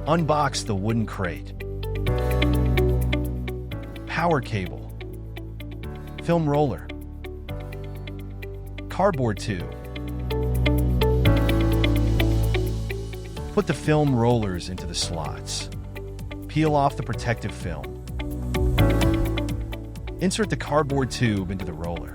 Unbox the wooden crate. Power cable. Film roller. Cardboard tube. Put the film rollers into the slots. Peel off the protective film. Insert the cardboard tube into the roller.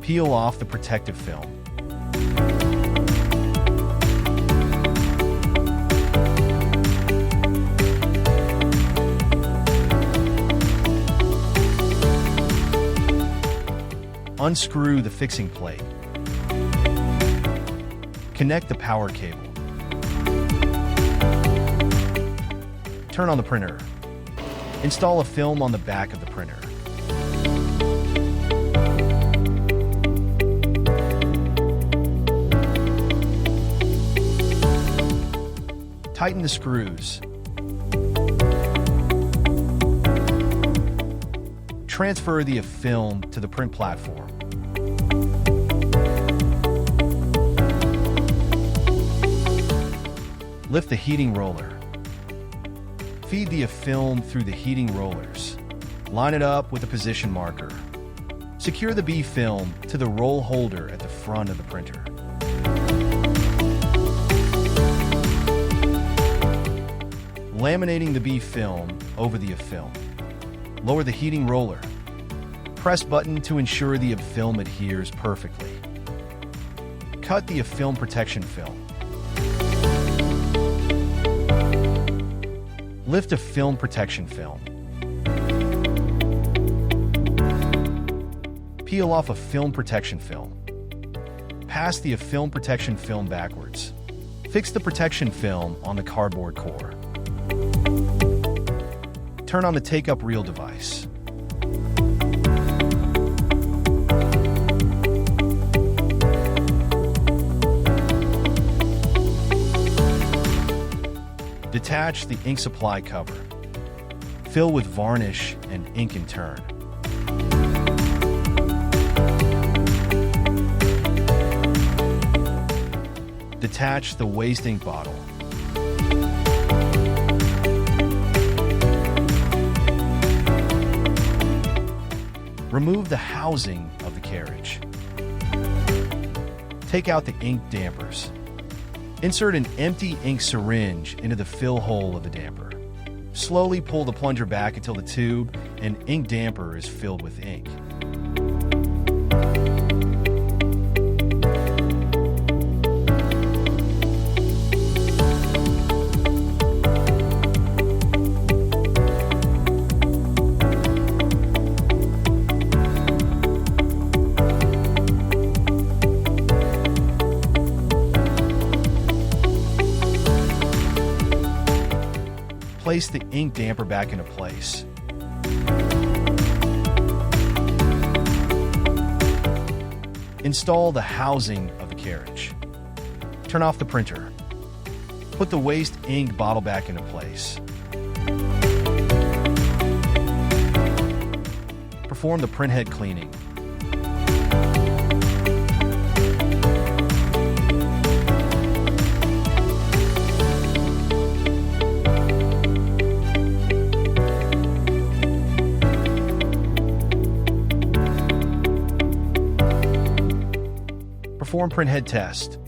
Peel off the protective film. Unscrew the fixing plate. Connect the power cable. Turn on the printer. Install a film on the back of the printer. Tighten the screws. Transfer the film to the print platform. Lift the heating roller. Feed the film through the heating rollers. Line it up with a position marker. Secure the B film to the roll holder at the front of the printer. Laminating the B film over the film. Lower the heating roller. Press button to ensure the film adheres perfectly. Cut the film protection film. Lift a film protection film. Peel off a film protection film. Pass the film protection film backwards. Fix the protection film on the cardboard core. Turn on the take-up reel device. Detach the ink supply cover. Fill with varnish and ink in turn. Detach the waste ink bottle. Remove the housing of the carriage. Take out the ink dampers. Insert an empty ink syringe into the fill hole of the damper. Slowly pull the plunger back until the tube and ink damper is filled with ink. Place the ink damper back into place. Install the housing of the carriage. Turn off the printer. Put the waste ink bottle back into place. Perform the printhead cleaning. Perform printhead test.